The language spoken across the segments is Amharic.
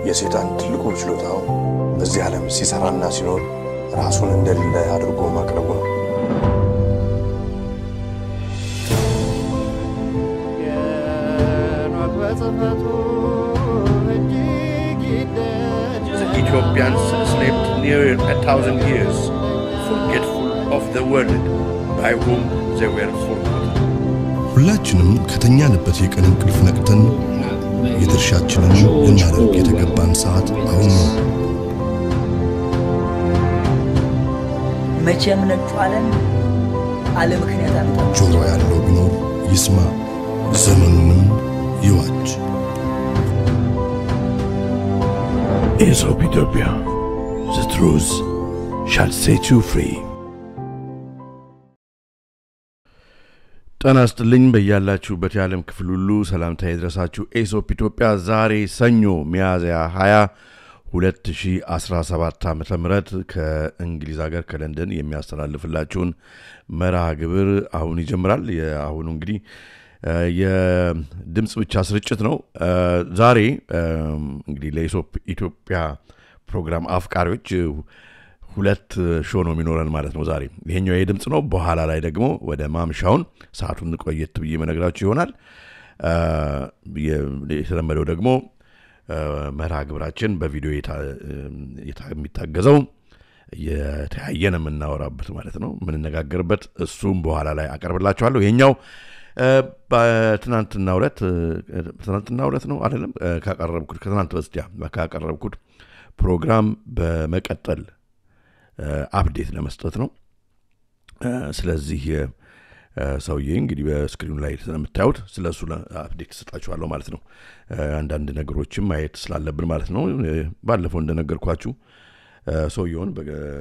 የሰይጣን ትልቁ ችሎታው በዚህ ዓለም ሲሰራና ሲኖር ራሱን እንደሌለ አድርጎ ማቅረቡ ነው። The Ethiopians slept near 1,000 years, forgetful of the world by whom they were forgotten. ሁላችንም ከተኛንበት የቀን እንቅልፍ ነቅተን የድርሻችንን ልናደርግ የተገባን ሰዓት አሁን ነው። መቼም ነጩ ዓለም ምክንያት አመጣ። ጆሮ ያለው ቢኖር ይስማ፣ ዘመኑንም ይዋጅ። Aesop Ethiopia, the truth shall set you free. ጤና ይስጥልኝ በያላችሁበት የዓለም ክፍል ሁሉ ሰላምታ ይድረሳችሁ። ኤሶፕ ኢትዮጵያ ዛሬ ሰኞ ሚያዝያ 20 2017 ዓመተ ምህረት ከእንግሊዝ ሀገር ከለንደን የሚያስተላልፍላችሁን መርሃ ግብር አሁን ይጀምራል። የአሁኑ እንግዲህ የድምጽ ብቻ ስርጭት ነው። ዛሬ እንግዲህ ለኤሶፕ ኢትዮጵያ ፕሮግራም አፍቃሪዎች ሁለት ሾው ነው የሚኖረን ማለት ነው። ዛሬ ይሄኛው የድምጽ ነው። በኋላ ላይ ደግሞ ወደ ማምሻውን ሰዓቱን ቆየት ብዬ መነግራችሁ ይሆናል። የተለመደው ደግሞ መርሃ ግብራችን በቪዲዮ የሚታገዘው የተያየን የምናወራበት ማለት ነው የምንነጋገርበት፣ እሱም በኋላ ላይ አቀርብላችኋለሁ። ይሄኛው በትናንትና ዕለት ነው አይደለም ከትናንት በስቲያ ካቀረብኩት ፕሮግራም በመቀጠል አፕዴት ለመስጠት ነው። ስለዚህ ሰውዬ እንግዲህ በስክሪኑ ላይ ስለምታዩት ስለሱ አፕዴት ሰጣችኋለሁ ማለት ነው። አንዳንድ ነገሮችን ማየት ስላለብን ማለት ነው። ባለፈው እንደነገርኳችሁ ሰውዬውን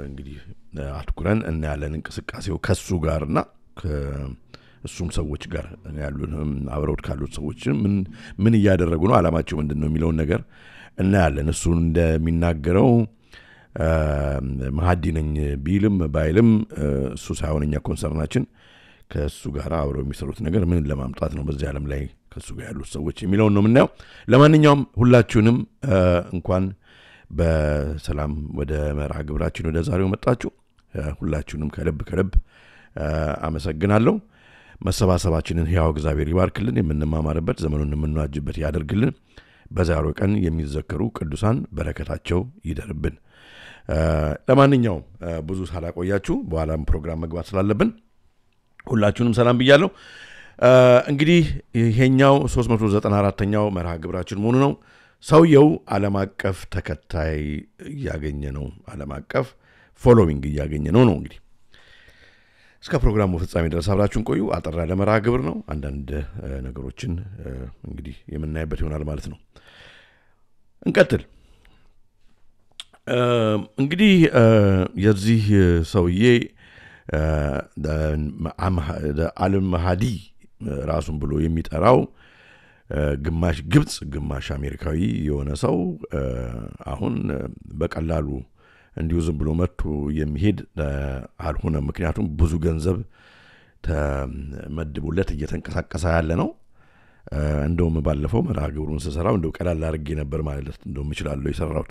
እንግዲህ አትኩረን እናያለን። እንቅስቃሴው ከሱ ጋርና እሱም ሰዎች ጋር ያሉን አብረውት ካሉት ሰዎች ምን እያደረጉ ነው፣ አላማቸው ምንድነው የሚለውን ነገር እናያለን። እሱ እንደሚናገረው ማሃዲ ነኝ ቢልም ባይልም እሱ ሳይሆን እኛ ኮንሰርናችን ከሱ ጋር አብረው የሚሰሩት ነገር ምን ለማምጣት ነው በዚህ ዓለም ላይ ከሱ ጋር ያሉት ሰዎች የሚለውን ነው የምናየው። ለማንኛውም ሁላችሁንም እንኳን በሰላም ወደ መርሃ ግብራችን ወደ ዛሬው መጣችሁ። ሁላችሁንም ከልብ አመሰግናለሁ። መሰባሰባችንን ሕያው እግዚአብሔር ይባርክልን፣ የምንማማርበት ዘመኑን የምንዋጅበት ያደርግልን። በዛሬው ቀን የሚዘከሩ ቅዱሳን በረከታቸው ይደርብን። ለማንኛውም ብዙ ሳላቆያችሁ በኋላም ፕሮግራም መግባት ስላለብን ሁላችሁንም ሰላም ብያለሁ። እንግዲህ ይሄኛው 394ኛው መርሃ ግብራችን መሆኑ ነው። ሰውየው ዓለም አቀፍ ተከታይ እያገኘ ነው፣ ዓለም አቀፍ ፎሎዊንግ እያገኘ ነው እንግዲህ እስከ ፕሮግራሙ ፍጻሜ ድረስ አብራችሁን ቆዩ። አጠር ያለ መርሃ ግብር ነው። አንዳንድ ነገሮችን እንግዲህ የምናይበት ይሆናል ማለት ነው። እንቀጥል። እንግዲህ የዚህ ሰውዬ ዓለም መሃዲ ራሱን ብሎ የሚጠራው ግማሽ ግብጽ ግማሽ አሜሪካዊ የሆነ ሰው አሁን በቀላሉ እንዲሁ ዝም ብሎ መጥቶ የሚሄድ አልሆነም። ምክንያቱም ብዙ ገንዘብ ተመድቦለት እየተንቀሳቀሰ ያለ ነው። እንደውም ባለፈው መርሃ ግብሩን ስሰራው እንደው ቀላል አድርጌ ነበር ማለት እንደውም እችላለሁ የሰራሁት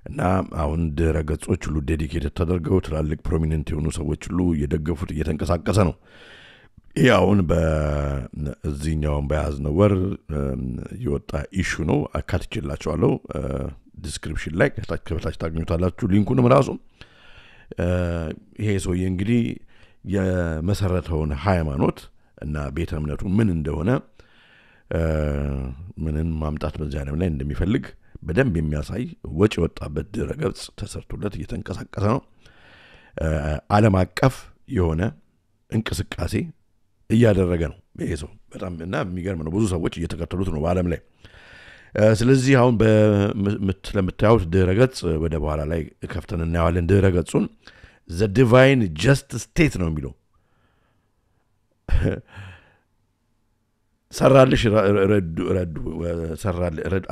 እና አሁን ድረ ገጾች ሁሉ ዴዲኬትድ ተደርገው ትላልቅ ፕሮሚነንት የሆኑ ሰዎች ሁሉ እየደገፉት እየተንቀሳቀሰ ነው። ይህ አሁን በዚህኛውን በያዝነው ወር የወጣ ኢሹ ነው። አካትቼላችኋለሁ ዲስክሪፕሽን ላይ ከታች ታገኙታላችሁ ሊንኩንም ራሱ። ይሄ ሰውዬ እንግዲህ የመሰረተውን ሃይማኖት እና ቤተ እምነቱ ምን እንደሆነ ምንን ማምጣት በዚህ ዓለም ላይ እንደሚፈልግ በደንብ የሚያሳይ ወጪ ወጣበት ድረገጽ ተሰርቶለት እየተንቀሳቀሰ ነው። ዓለም አቀፍ የሆነ እንቅስቃሴ እያደረገ ነው ይሄ ሰው። በጣም እና የሚገርም ነው። ብዙ ሰዎች እየተከተሉት ነው በዓለም ላይ። ስለዚህ አሁን ለምታዩት ድረገጽ ወደ በኋላ ላይ ከፍተን እናያለን። ድረገጹን The Divine Just State ነው የሚለው። ሰራልሽ ረዱ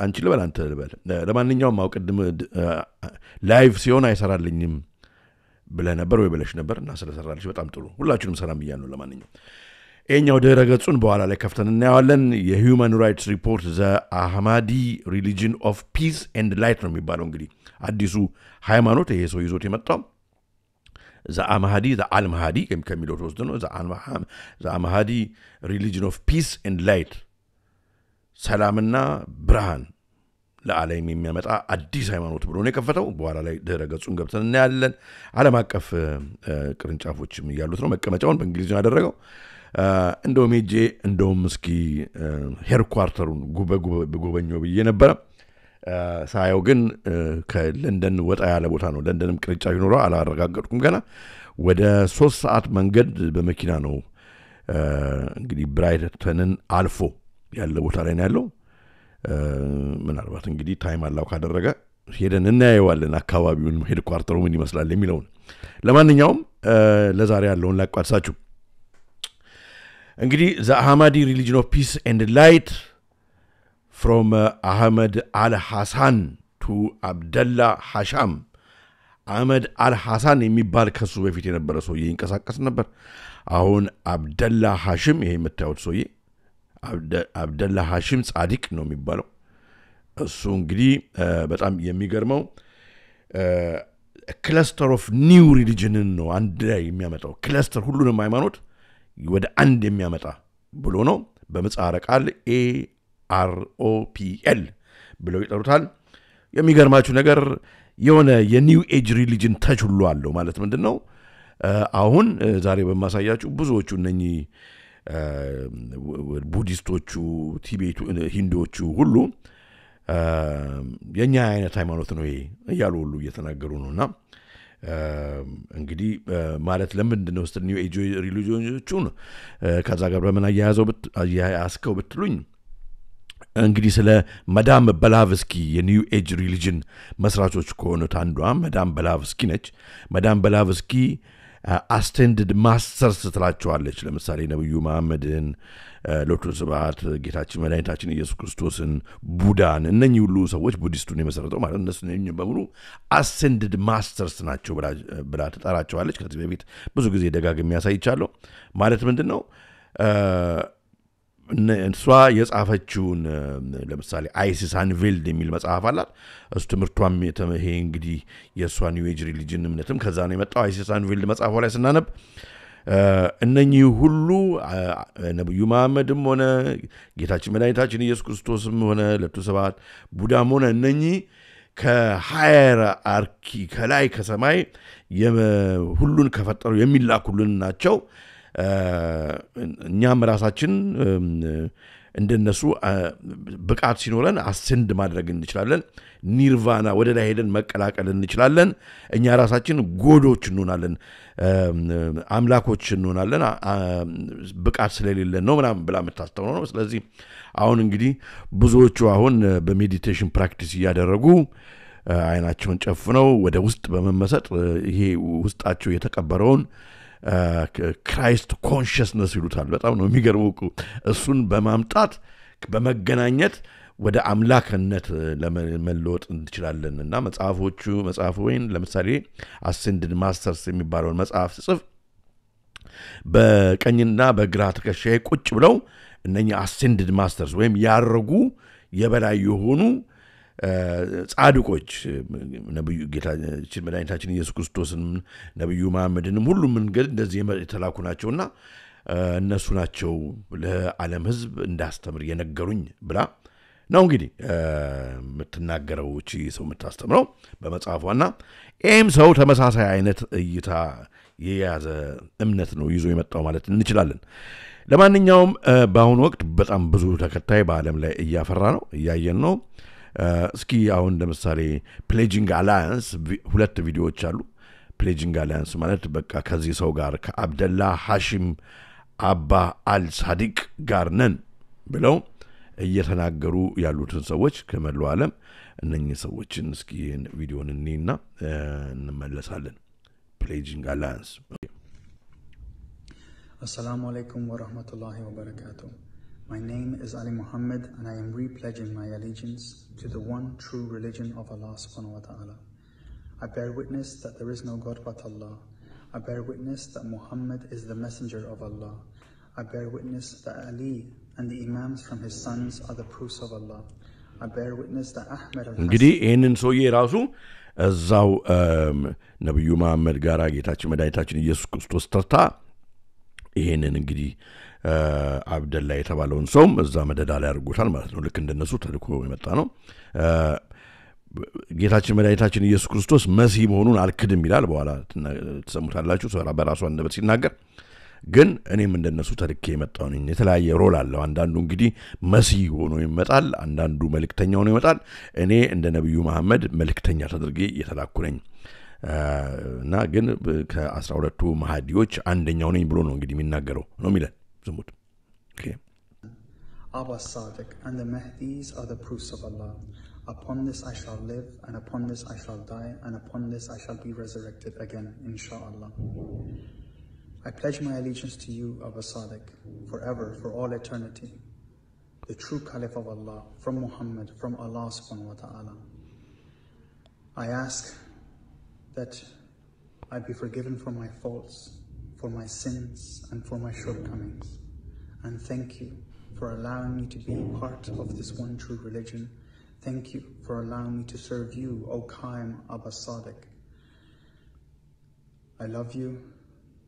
አንቺ ልበል አንተ ልበል። ለማንኛውም አውቀድም ላይቭ ሲሆን አይሰራልኝም ብለህ ነበር ወይ ብለሽ ነበር እና ስለሰራልሽ በጣም ጥሩ። ሁላችሁንም ሰላም ብያለሁ። ለማንኛውም እኛው ድረገጹን በኋላ ላይ ከፍተን እናያለን የሂዩማን ራይትስ ሪፖርት ዘ አህማዲ ሪሊጅን ኦፍ ፒስ ኤንድ ላይት ነው የሚባለው እንግዲህ አዲሱ ሃይማኖት ይሄ ሰው ይዞት የመጣው ዘ አህማዲ ዘ አልማሃዲ ከሚለው ተወስዶ ነው ዘ አህማዲ ሪሊጅን ኦፍ ፒስ ኤንድ ላይት ሰላምና ብርሃን ለዓለም የሚያመጣ አዲስ ሃይማኖት ብሎ ነው የከፈተው በኋላ ላይ ድረገጹን ገብተን እናያለን ዓለም አቀፍ ቅርንጫፎችም ያሉት ነው መቀመጫውን በእንግሊዝኛ ያደረገው እንደውም ሄጄ እንደውም እስኪ ሄድኳርተሩን ጉበኞ ብዬ ነበር ሳየው ግን ከለንደን ወጣ ያለ ቦታ ነው ለንደንም ቅርንጫፍ ይኖረው አላረጋገጥኩም ገና ወደ 3 ሰዓት መንገድ በመኪና ነው እንግዲህ ብራይተንን አልፎ ያለ ቦታ ላይ ነው ያለው ምናልባት እንግዲህ ታይም አላው ካደረገ ሄደን እናያየዋለን አካባቢውን ሄድኳርተሩ ምን ይመስላል የሚለው ለማንኛውም ለዛሬ ያለውን ላቋርሳችሁ እንግዲህ ዘ አህማዲ ሪሊጅን ኦፍ ፒስ ኤንድ ላይት from Ahmed al-Hassan to Abdullah Hasham Ahmed al-Hassan የሚባል ከሱ በፊት የነበረ ሰው ይንቀሳቀስ ነበር አሁን አብደላ ሐሽም ይሄ የምታዩት ሰው አብደላ ሐሽም ጻዲቅ ነው የሚባለው እሱ እንግዲህ በጣም የሚገርመው ክለስተር ኦፍ ኒው ሪሊጅን ነው አንድ ላይ የሚያመጣው ክለስተር ሁሉንም ሃይማኖት ወደ አንድ የሚያመጣ ብሎ ነው በመጻረ ቃል AROPL ብለው ይጠሩታል የሚገርማችሁ ነገር የሆነ የኒው ኤጅ ሪሊጅን ተች ሁሉ አለው ማለት ምንድነው አሁን ዛሬ በማሳያችሁ ብዙዎቹ እነኚህ ቡዲስቶቹ ቲቤቱ ሂንዶቹ ሁሉ የኛ አይነት ሃይማኖት ነው ይያሉ ሁሉ እየተናገሩ ነውና እንግዲህ ማለት ለምንድነው ኒው ኤጅ ሪሊጅኖቹን ከዛ ጋር በመና ያያዝከው ብትሉኝ እንግዲህ ስለ ማዳም በላቭስኪ የኒው ኤጅ ሪሊጅን መስራቾች ከሆኑት አንዷ ማዳም በላቭስኪ ነች ማዳም በላቭስኪ አስቴንድድ ማስተርስ ትላቸዋለች ለምሳሌ ነብዩ መሐመድን ሎቱስ ባት ጌታችን መድኃኒታችን ኢየሱስ ክርስቶስን ቡዳን እነኚህ ሁሉ ሰዎች ቡዲስቱን የመሰረተው ማለት እነሱ ነኝ በሙሉ አስቴንድድ ማስተርስ ናቸው ብላ ተጣራቸዋለች ከዚህ በፊት ብዙ ጊዜ ደጋግሜ ያሳይቻለሁ ማለት ምንድነው እሷ የጻፈችውን ለምሳሌ አይሲስ አንቪልድ የሚል መጽሐፍ አላት እሱ ትምርቷም ይሄ እንግዲህ የሷ ኒው ኤጅ ሪሊጅን እምነትም ከዛ ነው የመጣው አይሲስ አንቪልድ መጽሐፏ ላይ ስናነብ እነኚህ ሁሉ ነብዩ መሐመድም ሆነ ጌታችን መድኃኒታችን ኢየሱስ ክርስቶስም ሆነ ለተሰባት ቡዳም ሆነ እነኚህ ከሃይራርኪ ከላይ ከሰማይ ሁሉን ከፈጠሩ የሚላኩልን ናቸው እኛም ራሳችን እንደነሱ ብቃት ሲኖረን አሰንድ ማድረግ እንችላለን ኒርቫና ወደ ላይ ሄደን መቀላቀል እንችላለን እኛ ራሳችን ጎዶች እንሆናለን አምላኮች እንሆናለን ብቃት ስለሌለን ነው ምናምን ብላ መታስተው ነው ስለዚህ አሁን እንግዲህ ብዙዎቹ አሁን በሜዲቴሽን ፕራክቲስ ያደረጉ አይናቸውን ጨፍነው ወደ ውስጥ በመመሰጥ ይሄ ውስጣቸው የተቀበረውን ክራይስት ኮንሺየስነስ ይሉታል በጣም ነው የሚገርመው እሱን በማምጣት በመገናኘት ወደ አምላክነት ለመለወጥ እንችላለንና መጽሐፉ ወይን ለምሳሌ አሰንድድ ማስተርስ የሚባለውን መጽሐፍ ጽፍ በቀኝና በግራ ተከሻዬ ቁጭ ብለው እነኛ አሰንድድ ማስተርስ ወይም ያረጉ የበላይ የሆኑ ጻድቆች ነብዩ ጌታችን መድኃኒታችን ኢየሱስ ክርስቶስን ነብዩ መሐመድንም ሁሉ መንገድ እንደዚህ የተላኩ ናቸውና እነሱ ናቸው ለዓለም ህዝብ እንዳስተምር የነገሩኝ ብላ ነው እንግዲህ የምትናገረው እቺ ሰው የምታስተምረው በመጽሐፏና ኤም ሰው ተመሳሳይ አይነት እይታ የያዘ እምነት ነው ይዞ የመጣው ማለት እንችላለን ለማንኛውም በአሁኑ ወቅት በጣም ብዙ ተከታይ በዓለም ላይ እያፈራ ነው እያየን ነው እስኪ አሁን ለምሳሌ ፕሌጂንግ አላያንስ ሁለት ቪዲዮዎች አሉ ፕሌጂንግ አላያንስ ማለት በቃ ከዚህ ሰው ጋር ከአብደላ ሐሺም አባ አልሳዲቅ ጋር ነን ብለው እየተናገሩ ያሉትን ሰዎች ከመላው ዓለም እነኚህ ሰዎችን እስኪ ቪዲዮን እንይና እንመለሳለን ፕሌጂንግ አላያንስ Assalamu alaikum wa rahmatullahi wa barakatuh. My name is Ali Muhammad and I am repledging my allegiance to the one true religion of Allah subhanahu wa ta'ala. I bear witness that there is no God but Allah. I bear witness that Muhammad is the messenger of Allah. I bear witness that Ali and the Imams from his sons are the proofs of Allah. I bear witness that Ahmed al-Hassan እንግዲህ ይህንን ሰውዬ ራሱ እዛው ነብዩ መሐመድ ጋር ጌታችን መድኃኒታችን ኢየሱስ ክርስቶስ ተርታ ይሄንን እንግዲህ አብደላ የተባለውን ሰውም እዛ መደዳ ላይ አድርጎታል ማለት ነው። ልክ እንደነሱ ተልኮ የመጣ ነው። ጌታችን መድኃኒታችን ኢየሱስ ክርስቶስ መሲህ መሆኑን አልክድም ይላል። በኋላ ተሰሙታላችሁ በራሱ አንደበት ሲናገር። ግን እኔም እንደነሱ ተልኬ የመጣው ነኝ። የተለያየ ሮል አለው። አንዳንዱ እንግዲህ መሲህ ሆኖ ይመጣል፣ አንዳንዱ መልእክተኛ ሆኖ ይመጣል። እኔ እንደ ነብዩ መሐመድ መልእክተኛ ተደርጌ የተላኩ ነኝ እና ግን ከ12ቱ መሐዲዎች አንደኛው ነኝ ብሎ ነው እንግዲህ የሚናገረው ነው የሚለን ዝሙት። ኦኬ Abba Sadiq and the Mahdis are the proofs of Allah. Upon this I shall live, and upon this I shall die, and upon this I shall be resurrected again, inshallah. I pledge my allegiance to you, Abba Sadiq, forever, for all eternity. The true Caliph of Allah, from Muhammad, from Allah subhanahu wa ta'ala. I ask that I be forgiven for my faults, for my sins, and for my shortcomings. And thank you for allowing me to be part of this one true religion. Thank you for allowing me to serve you, O Qaim Abba Sadiq. I love you,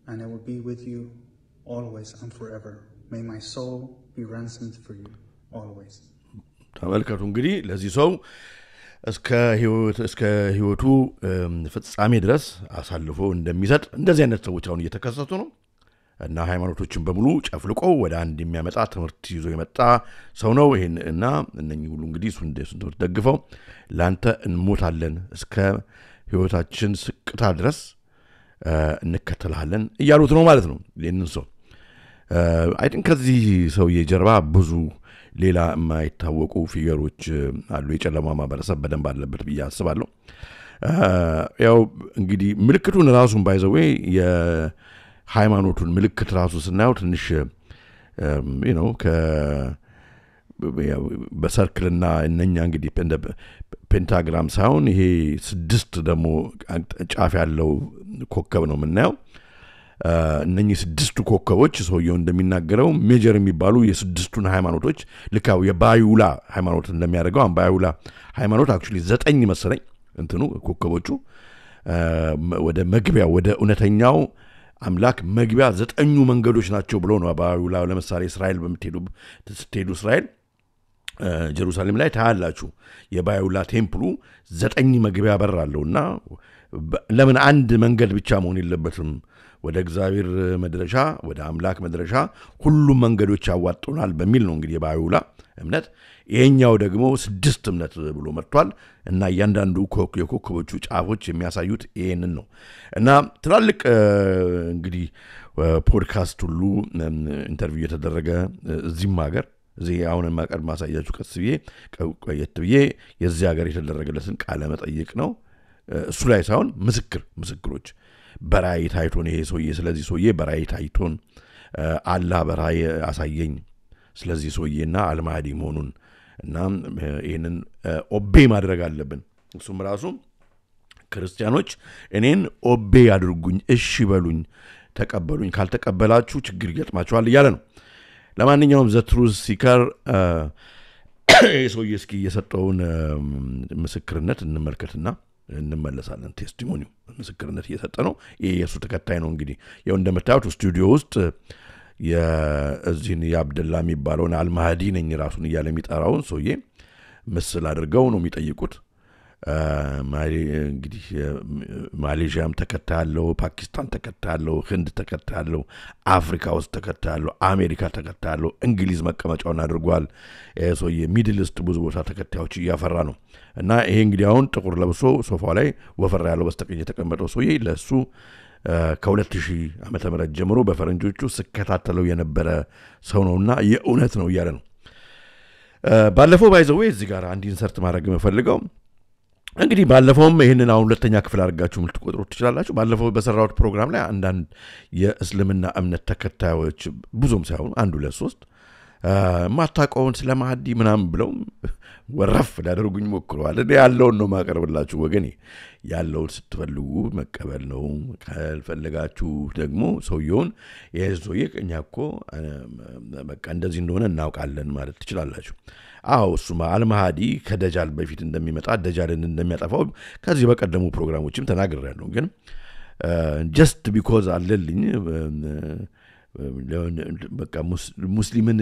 and I will be with you always and forever. May my soul be ransomed for you always. ተመልከቱ እንግዲህ ለዚህ ሰው እስከ ህይወቱ ፍጻሜ ድረስ አሳልፎ እንደሚሰጥ እንደዚህ አይነት ሰዎች አሁን እየተከሰቱ ነው። እና ሃይማኖቶችን በሙሉ ጨፍልቆ ወደ አንድ የሚያመጣ ትምህርት ይዞ የመጣ ሰው ነው። ይሄን እና እነኚህ ሁሉ እንግዲህ እሱ ትምህርት ደግፈው ላንተ እንሞታለን እስከ ህይወታችን ስቅታ ድረስ እንከተላለን እያሉት ነው ማለት ነው። ይሄንን ሰው አይ ቲንክ ከዚህ ሰው የጀርባ ብዙ ሌላ የማይታወቁ ፊገሮች አሉ። የጨለማ ማህበረሰብ በደንብ አለበት ብዬ አስባለሁ። ያው እንግዲህ ምልክቱን ራሱን ባይዘው የሃይማኖቱን ምልክት ራሱ ስናየው ትንሽ በሰርክልና እነኛ እንግዲህ ፔንታግራም ሳይሆን ይሄ 6 ደግሞ ጫፍ ያለው ኮከብ ነው የምናየው። እነኚህ 6 ኮከቦች ሰውየው እንደሚናገረው ሜጀር የሚባሉ የ6ቱን ሃይማኖቶች ልካው የባዩላ ሃይማኖት እንደሚያደርገው ባዩላ ሃይማኖት አክቹሊ 9 መሰለኝ እንትኑ ኮከቦቹ ወደ መግቢያ ወደ እውነተኛው አምላክ መግቢያ 9 መንገዶች ናቸው ብሎ ነው ባዩላ። ለምሳሌ እስራኤል ስትሄዱ እስራኤል ጀሩሳሌም ላይ ታያላችሁ የባዩላ ቴምፕሉ 9 መግቢያ በር አለውና ለምን አንድ መንገድ ብቻ መሆን የለበትም? ወደ እግዚአብሔር መድረሻ ወደ አምላክ መድረሻ ሁሉም መንገዶች ያዋጡናል በሚል ነው እንግዲህ የባዩላ እምነት። ይሄኛው ደግሞ 6 እምነት ብሎ መጥቷል እና እያንዳንዱ የኮከቦቹ ጫፎች የሚያሳዩት ይሄንን ነው። እና ትላልቅ እንግዲህ ፖድካስት ሁሉ ኢንተርቪው የተደረገ እዚህም ሀገር እዚህ አሁን ማቀር ማሳያችሁ ቆየት ብዬ የዚህ ሀገር የተደረገለትን ቃለ መጠይቅ ነው። እሱ ላይ ሳይሆን ምስክሮች በራእይ ታይቶን ይሄ ሰውዬ ስለዚህ ሰውዬ በራእይ ታይቶን አላህ በራእይ አሳየኝ ስለዚህ ሰውዬና አልማህዲ መሆኑን እና ይሄንን ኦቤ ማድረግ አለብን። እሱም ራሱ ክርስቲያኖች እኔን ኦቤ አድርጉኝ፣ እሺ በሉኝ፣ ተቀበሉኝ፣ ካልተቀበላችሁ ችግር ይገጥማችኋል እያለ ነው። ለማንኛውም ዘ ትሩዝ ሲከር ሰውዬ እስኪ የሰጠውን ምስክርነት እንመልከትና እንመለሳለን። ቴስቲሞኒው ምስክርነት እየሰጠ ነው። ይሄ የሱ ተከታይ ነው። እንግዲህ ያው እንደምታዩት ስቱዲዮ ውስጥ የዚህን የአብደላ የሚባለውን አልማህዲ ነኝ ራሱን እያለ የሚጠራውን ሰውዬ ምስል አድርገው ነው የሚጠይቁት። እንግዲህ ማሌዥያም ተከታያለው፣ ፓኪስታን ተከታያለው፣ ህንድ ተከታያለው፣ አፍሪካ ውስጥ ተከታያለው፣ አሜሪካ ተከታያለው፣ እንግሊዝ መቀመጫውን አድርጓል። ሰውዬ ሚድል ኢስት ብዙ ቦታ ተከታዮች እያፈራ ነው። እና ይሄ እንግዲህ አሁን ጥቁር ለብሶ ሶፋው ላይ ወፈር ያለው በስተቀኝ የተቀመጠው ሰውዬ ለሱ ከ2000 ዓመተ ምህረት ጀምሮ በፈረንጆቹ ስከታተለው የነበረ ሰው ነውና የእውነት ነው እያለ ነው። ባለፈው ባይዘው እዚህ ጋር አንድ ኢንሰርት ማድረግ የምፈልገው እንግዲህ ባለፈውም ይሄንን አሁን ሁለተኛ ክፍል አድርጋችሁ ልትቆጥሩት ትችላላችሁ። ባለፈው በሰራሁት ፕሮግራም ላይ አንዳንድ የእስልምና እምነት ተከታዮች ብዙም ሳይሆን 1 2 3 ማታቀውን ስለማዲ ምናም ብለው ወረፍ ሊያደርጉኝ ሞክረዋል እኔ ያለውን ነው ማቀርብላችሁ ወገኔ ያለውን ስትፈልጉ መቀበል ነው ካልፈለጋችሁ ደግሞ ሰውየውን የዞየ ከኛኮ በቃ እንደዚህ እንደሆነ እናውቃለን ማለት ትችላላችሁ አው እሱማ አልማሃዲ ከደጃል በፊት እንደሚመጣ ደጃልን እንደሚያጠፋው ከዚህ በቀደሙ ፕሮግራሞችም ተናግሬያለሁ ግን just because አለልኝ በቃ ሙስሊምን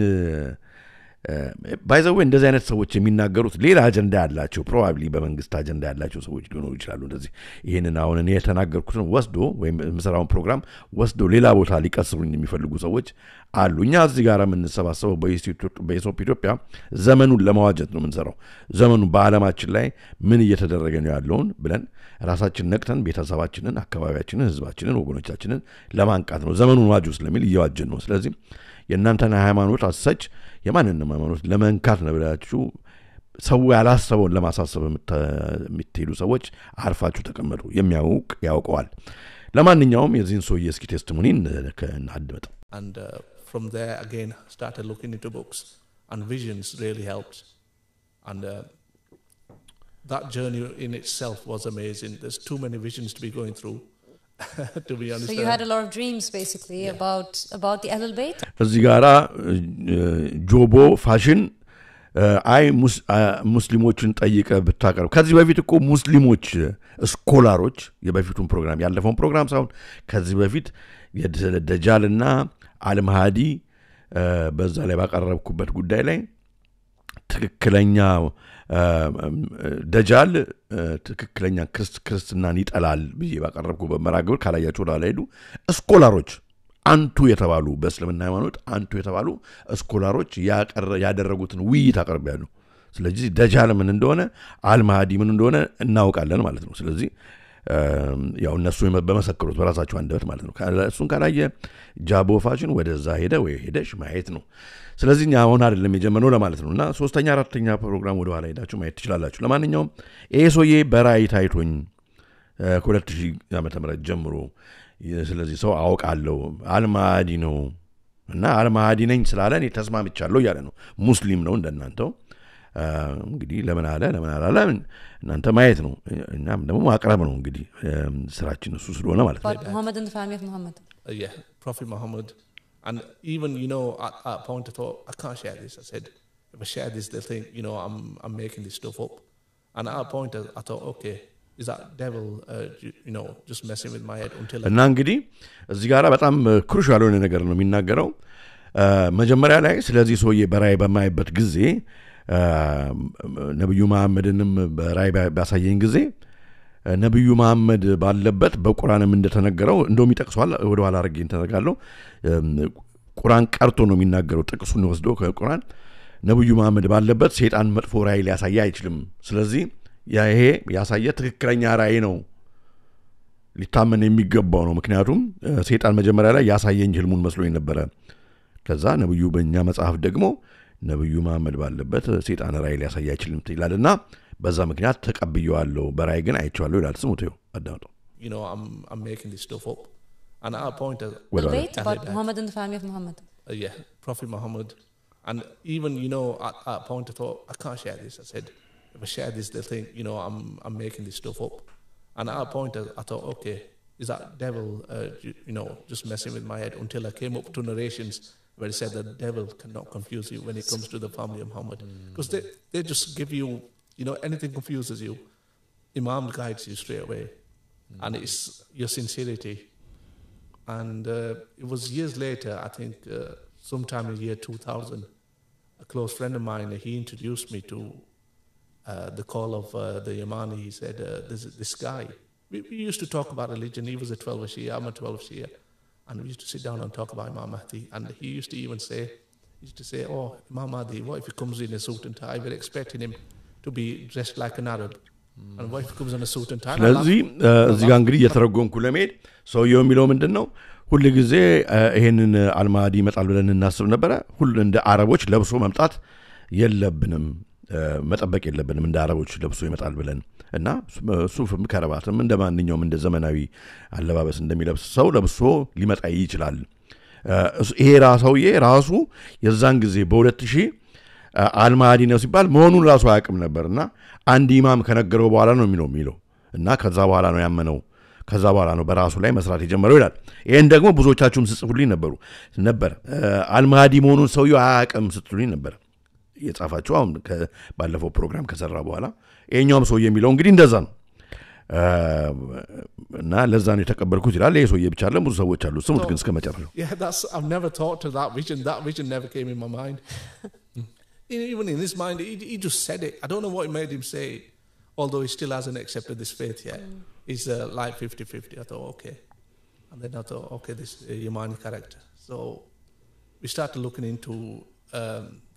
by the way እንደዚህ አይነት ሰዎች የሚናገሩት ሌላ አጀንዳ ያላቸው probably በመንግስት አጀንዳ ያላቸው ሰዎች ሊሆኑ ይችላሉ እንደዚህ ይሄንን አሁን እኔ የተናገርኩት ወስዶ ወይም መስራውን ፕሮግራም ወስዶ ሌላ ቦታ ሊቀስሩኝ የሚፈልጉ ሰዎች አሉ እኛ እዚህ ጋር የምንሰባሰበው በኢትዮጵያ ዘመኑን ለማዋጀት ነው የምንሰራው ዘመኑ በአለማችን ላይ ምን እየተደረገ ነው ያለውን ብለን ራሳችን ነቅተን ቤተሰባችንን አካባቢያችንን ህዝባችንን ወገኖቻችንን ለማንቃት ነው ዘመኑን ዋጁ ስለሚል እያዋጀን ነው ስለዚህ የእናንተና ሃይማኖት አሰጭ የማንንም ሃይማኖት ለመንካት ነው ብላችሁ ሰው ያላሰበውን ለማሳሰብ የምትሄዱ ሰዎች አርፋችሁ ተቀመጡ የሚያውቅ ያውቀዋል ለማንኛውም የዚህን ሰው የስኪ ቴስቲሞኒን ከናድመጥ and from there again started looking into books and visions really helped and that journey in itself was amazing there's too many visions to be going through to be honest so you had a lot of dreams basically about the Ahlul Bayt እዚህ ጋራ ጆቦ ፋሽን አይ ሙስሊሞችን ጠይቀ ብታቀርብ ከዚህ በፊት እኮ ሙስሊሞች ስኮላሮች የበፊቱን ፕሮግራም ያለፈውን ፕሮግራም ሳይሆን ከዚህ በፊት የደጃልና አልማሃዲ በዛ ላይ ባቀረብኩበት ጉዳይ ላይ ትክክለኛ ደጃል ትክክለኛ ክርስትናን ይጠላል ብዬ ባቀረብኩ በመራግብር ካላያችሁ ወላይዱ ስኮላሮች አንቱ የተባሉ በእስልምና ሃይማኖት አንቱ የተባሉ ስኮላሮች ያደረጉትን ውይይት አቀርባሉ ስለዚህ ደጃል ምን እንደሆነ አልማሃዲ ምን እንደሆነ እናውቃለን ማለት ነው ስለዚህ ያው እነሱ በመሰከሩት በራሳቸው አንደበት ማለት ነው እሱን ካላየ ጃቦ ፋሽን ወደዛ ሄደ ወይ ሄደሽ ማየት ነው ስለዚህ አሁን አይደለም የጀመረው ለማለት ነውና ሶስተኛ አራተኛ ፕሮግራም ወደ ኋላ ሄዳችሁ ማየት ትችላላችሁ ለማንኛውም ኤሶዬ በራይ ታይቶኝ ከ2000 ዓመተ ምህረት ጀምሮ ስለዚህ ሰው አውቃለሁ አልማሃዲ ነው እና አልማሃዲ ነኝ ስላለን ተስማምቻለሁ ያለ ነው ሙስሊም ነው እንደናንተው እንግዲህ ለምን አላለ እናንተ ማየት ነው እናም ደግሞ ማቅረብ ነው እንግዲህ ስራችን እሱ ስለሆነ ማለት ነው Muhammad and the family of Muhammad yeah Prophet Muhammad and even you know at a point I thought I can't share this I said if I share this they'll think you know I'm making this stuff up and at a point I thought okay is that devil you know just messing with my head until እና እንግዲህ እዚህ ጋራ በጣም ክሩሻል የሆነ ነገር ነው የሚናገረው መጀመሪያ ላይ ስለዚህ ሰውዬ በራይ በማይበት ጊዜ ነብዩ መሐመድንም በራይ ባሳየኝ ጊዜ ነብዩ መሐመድ ባለበት በቁርአንም እንደተነገረው እንደውም ይጠቅሷል ወደ ኋላ አርገኝ ተነጋለው ቁርአን ቀርቶ ነው የሚናገረው ጥቅሱን ወስዶ ከቁርአን ነብዩ መሐመድ ባለበት ሰይጣን መጥፎ ራይ ሊያሳያ አይችልም ስለዚህ ይሄ ያሳየ ትክክለኛ ራይ ነው ሊታመን የሚገባው ነው ምክንያቱም ሰይጣን መጀመሪያ ላይ ያሳየኝ ህልሙን መስሎኝ ነበር ከዛ ነብዩ በእኛ መጽሐፍ ደግሞ ነብዩ መሐመድ ባለበት ሰይጣን ራይ ሊያሳያ አይችልም ይላልና በዛ ምክንያት ተቀብየዋለሁ በራይ ግን አይቻለሁ ይላል ስሙት አዳምጡ you know I'm making this stuff up and at a point wait about Muhammad and the family of Muhammad yeah Prophet Muhammad and even you know at a point I thought I can't share this I said if I share this they'll think you know I'm making this stuff up and at a point I thought okay is that devil you know just messing with my head until I came up to narrations where it said that the devil cannot confuse you when it comes to the family of Muhammad because they just give you you know anything confuses you Imam guides you straight away and it's your sincerity and it was years later I think sometime in the year 2000 a close friend of mine he introduced me to the call of the Yamani he said there's this guy we used to talk about religion he was a 12 Shia I'm a 12 Shia and we used to sit down and talk about Imam Mahdi and he used to even say oh Imam Mahdi what if he comes in a suit and tie we're expecting him to be dressed like an Arab and what if he comes in a suit and tie ስለዚህ እዚህ ጋር እንግዲህ እየተረጎምኩ ለመሄድ ሰውየው የሚለው ምንድነው ሁሉ ጊዜ ይሄንን አልማሃዲ ይመጣል ብለን እናስብ ነበር ሁሉ እንደ አረቦች ለብሶ መምጣት የለብንም መጠበቅ የለብንም እንደ አረቦች ለብሶ ይመጣል ብለን እና ሱፍም ከረባትም እንደማንኛውም እንደ ዘመናዊ አለባበስ እንደሚለብስ ሰው ለብሶ ሊመጣ ይችላል ይሄ ራስውዬ ራሱ የዛን ጊዜ በ2000 አልማዲ ነው ሲባል መሆኑን ራሱ አያውቅም ነበርና አንድ ኢማም ከነገረው በኋላ ነው የሚለው እና ከዛ በኋላ ነው ያመነው ከዛ በኋላ ነው በራሱ ላይ መስራት የጀመረው ይላል ይሄን ደግሞ ብዙዎቻችሁም ጽፉልኝ ነበር አልማዲ መሆኑን ሰውየው አያውቅም ስትሉኝ ነበር የጻፋችሁ አሁን ባለፈው ፕሮግራም ከሰራ በኋላ ይሄኛውም ሰው የሚለው እንግዲህ እንደዛ ነው እና ለዛ ነው የተቀበልኩት ይላል ይሄ ሰውዬ ብቻ አይደለም ብዙ ሰዎች አሉ ስሙት ግን እስከ መጨረሻው Yeah, I've never thought to that vision never came in my mind. Even in his mind he just said it. I don't know what made him say it, although he still hasn't accepted this faith yet. He's like 50-50. I thought okay, and then I thought okay, this Yemeni character. So we started looking into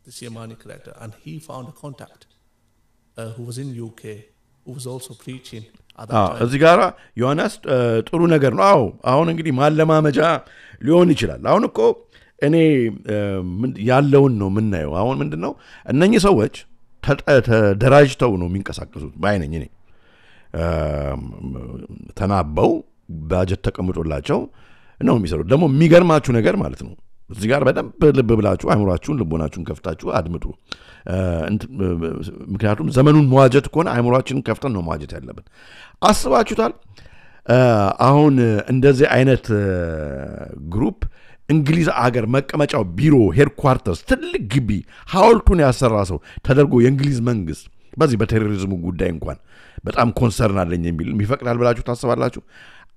this Yemeni character, and he found a contact who was in UK, who was also preaching at that time. እዚህ ጋራ ዮሐንስ ጥሩ ነገር ነው አሁን እንግዲህ ማለማመጃ ሊሆን ይችላል አሁን እኮ እኔ ያለውን ነው ምናየው አሁን ምንድነው እነኚህ ሰዎች ተደራጅተው ነው የሚንቀሳቀሱት ባይነኝ እኔ ተናበው ባጀት ተቀምጦላቸው ነው የሚሰሩት ደግሞ የሚገርማችሁ ነገር ማለት ነው እዚህ ጋር በደንብ ልብ ብላችሁ አይምሯችሁን ልቦናችሁን ከፍታችሁ አድምጡ ምክንያቱም ዘመኑን መዋጀት ከሆነ አይምሯችንን ከፍተን ነው መዋጀት ያለብን አስባችሁታል አሁን እንደዚህ አይነት ግሩፕ እንግሊዝ አገር መቀመጫው ቢሮ ሄድኳርተርስ ትልቅ ግቢ ሐውልቱን ያሰራ ሰው ተደርጎ የእንግሊዝ መንግስት በዚህ በቴሮሪዝሙ ጉዳይ እንኳን በጣም ኮንሰርን አለኝ የሚፈቅዳል ብላችሁ ታስባላችሁ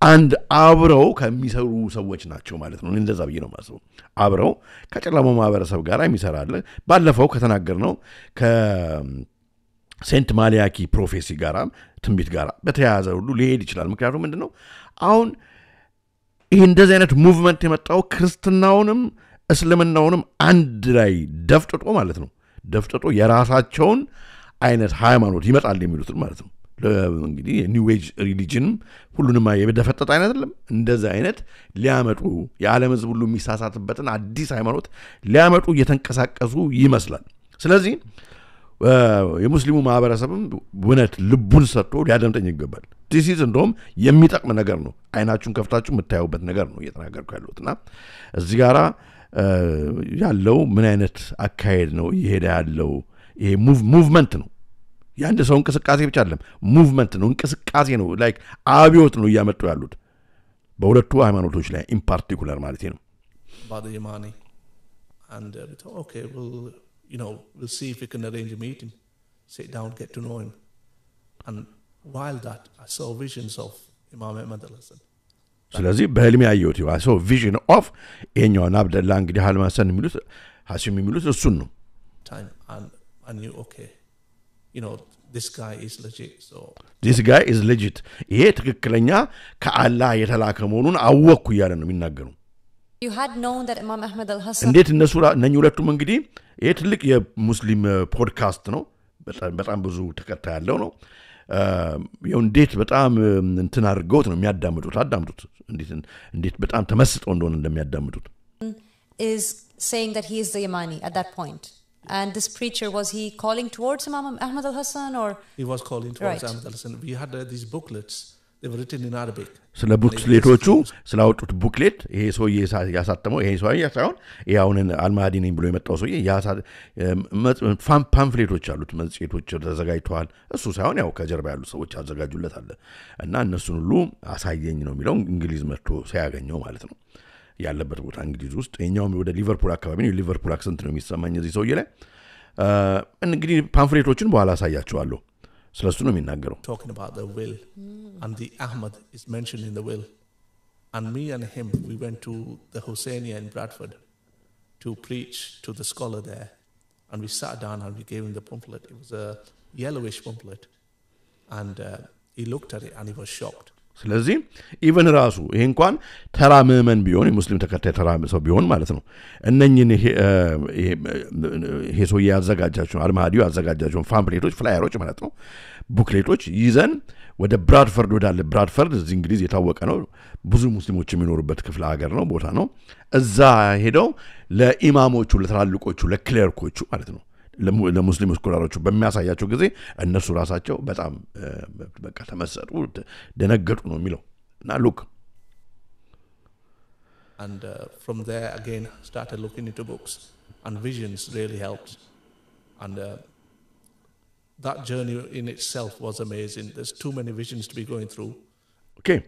አንድ አብረው ከሚሰሩ ሰዎች ናቸው ማለት ነው እንደዛ ብዬ ነው ማሰው አብረው ከጨለማው ማህበረሰብ ጋር የሚሰራል ባለፈው ከተናገርነው ከሴንት ማሊያኪ ፕሮፌሲ ጋር ትንቢት ጋር በተያያዘ ሁሉ ሊሄድ ይችላል ምክንያቱም ምንድነው አሁን ይሄ እንደዚህ አይነት ሙቭመንት የመጣው ክርስትናውንም እስልምናውንም አንድ ላይ ደፍጥጦ ማለት ነው ደፍጥጦ የራሳቸውን አይነት ሃይማኖት ይመጣል የሚሉት ማለት ነው እንግዲህ ኒው ኤጅ ሪሊጅን ሁሉንም የበደፈጠጠ አይነት አይደለም እንደዛ አይነት ሊያመጡ የዓለም ህዝብ ሁሉ የሚሳሳትበትን አዲስ ሃይማኖት ሊያመጡ እየተንቀሳቀሱ ይመስላል ስለዚህ የሙስሊሙ ማህበረሰብም ወነት ልቡን ሰጥቶ ሊያደምጠኝ ይገባል this is እንደውም የሚጠቅም ነገር ነው አይናችሁን ከፍታችሁ የምታዩበት ነገር ነው እየተናገርኩ ያለሁትና እዚህ ጋራ ያለው ምን አይነት አካሄድ ነው ይሄዳ ያለው ይሄ ሙቭመንት ነው ያንድ ሰው እንቅስቃሴ ብቻ አይደለም ሙቭመንት ነው እንቅስቃሴ ነው ላይክ አብዮት ነው እያመጡ ያሉት በሁለቱ ሃይማኖቶች ላይ in particular ማለት ነው about the Yemeni and we thought okay we'll see if we can arrange a meeting sit down get to know him and while that I saw visions of Imam Ahmad al-Hassan ስለዚህ በህልሜ ያየሁት I saw vision of የኛውን አብደላ እንግዲህ ሐልማሰን የሚሉት ሐሲም የሚሉት እሱን ነው time and I knew okay this guy is legit so this guy is legit ይሄ ትክክለኛ ከአላህ የተላከ መሆኑን አወቅኩ ይያለ ነው የሚናገሩ You had known that Imam Ahmad al-Hassan እንዴት እነኚህ ሁለቱም እንግዲህ ይሄ ትልቅ የሙስሊም ፖድካስት ነው በጣም ብዙ ተከታይ ያለው ነው እንዴት በጣም እንትን አድርገውት ነው የሚያዳምጡት አዳምጡት እንዴት በጣም ተመስጠው እንደሆነ እንደሚያዳምጡት is saying that he is the Yemeni at that point and this preacher was he calling towards Imam Ahmad al-Hassan or he was calling towards Ahmad al-Hassan we had these booklets they were written in Arabic ስለ ቡክሌቶቹ ስላወጡት ቡክሌት ይሄ ሰውዬ ያሳተመው ይሄ ሰውዬ ሳይሆን ያውን አልማዲ ነኝ ብሎ የመጣው ሰውዬ ፓምፍሌቶች አሉት መጽሔቶች ተዘጋጅተዋል እሱ ሳይሆን ያው ከጀርባ ያሉ ሰዎች አዘጋጁለት አለ እና እነሱን ሁሉ አሳየኝ ነው የሚለው እንግሊዝ መጥቶ ሲያገኘው ማለት ነው ያለበት ቦታ እንግሊዝ ውስጥ የኛው ወደ ሊቨርፑል አካባቢ ነው ሊቨርፑል አክሰንት ነው የሚሰማኝ እዚህ ሰውዬ ላይ እንግዲህ ፓምፍሌቶችን በኋላ አሳያቸዋለሁ ስለሱ ነው የሚናገረው talking about the will and the Ahmad is mentioned in the will and me and him we went to the Husseiniya in Bradford to preach to the scholar there and we sat down and we gave him the pamphlet it was a yellowish pamphlet and he looked at it and he was shocked ስለዚህ ኢቨን ራሱ ይሄ እንኳን ተራ ምዕመን ቢሆን የሙስሊም ተከታይ ተራ ሰው ቢሆን ማለት ነው እነኚህን ይሄ ሰው ያዘጋጃቸው አልማዲው ያዘጋጃቸው ፓምፍሌቶች ፍላየሮች ማለት ነው ቡክሌቶች ይዘን ወደ ብራድፈርድ እዚህ እንግሊዝ የታወቀ ነው ብዙ ሙስሊሞች የሚኖሩበት ክፍለ ሀገር ነው ቦታ ነው እዛ ሄደው ለኢማሞቹ ለተላልቆቹ ለክሌርኮቹ ማለት ነው ለሙስሊም ስኮላሮቹ በሚያሳያቸው ጊዜ እነሱ ራሳቸው በጣም በቃ ተመሰጡ ደነገጡ ነው የሚለው እና ሉክ And from there, again, started looking into books. And visions really helped. And that journey in itself was amazing. There's too many visions to be going through. Okay.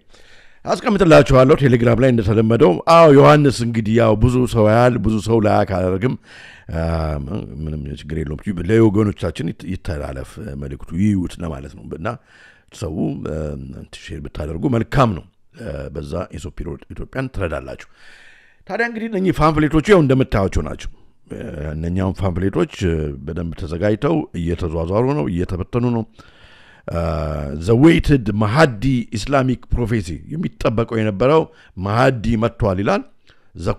አስቀምጥላችኋለሁ ቴሌግራም ላይ እንደተለመደው። ዮሐንስ እንግዲህ ያው ብዙ ሰው ያህል ብዙ ሰው ላይ አካረግም ምንም ችግር የለውም ለወገኖቻችን ይተላለፍ መልእክቱ ይዩት ለማለት ነው እና ሰው ሼር ብታደርጉ መልካም ነው በዛ ኢትዮጵያን ትረዳላችሁ ታዲያ እንግዲህ እነኚህ ፓምፍሌቶች ያው እንደምታዩቸው ናቸው እነኛው ፓምፍሌቶች በደንብ ተዘጋጅተው እየተዟዟሩ ነው እየተበተኑ ነው the waited Mahdi Islamic prophecy የሚጠበቀው የነበረው ማህዲ መጥቷል ይላል the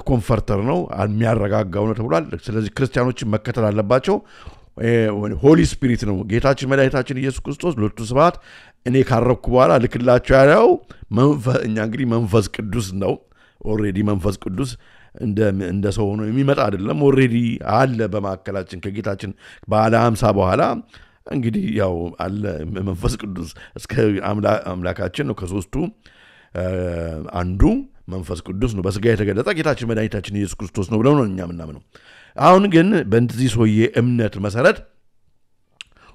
comforter ነው የሚያረጋጋው ነው ተብሏል ስለዚህ ክርስቲያኖች መከተል አለባቸው ሆሊ ስፒሪት ነው ጌታችን መድኃኒታችን ኢየሱስ ክርስቶስ ለቱ ስብሐት እኔ ካረኩ በኋላ ልክላቸው ያለው እኛ እንግዲህ መንፈስ ቅዱስ ነው ኦሬዲ መንፈስ ቅዱስ እንደ ሰው ነው የሚመጣ አይደለም ኦሬዲ አለ በማከላችን ከጌታችን ባለ 50 በኋላ እንግዲህ ያው አለ መንፈስ ቅዱስ እስከ አምላካችን ነው ከሶስቱ አንዱ መንፈስ ቅዱስ ነው በስጋ የተገለጠ ጌታችን መድኃኒታችን ኢየሱስ ክርስቶስ ነው ብለው ነው እኛ ምናምነው አሁን ግን በእንዚህ ሶዬ እምነት መሰረት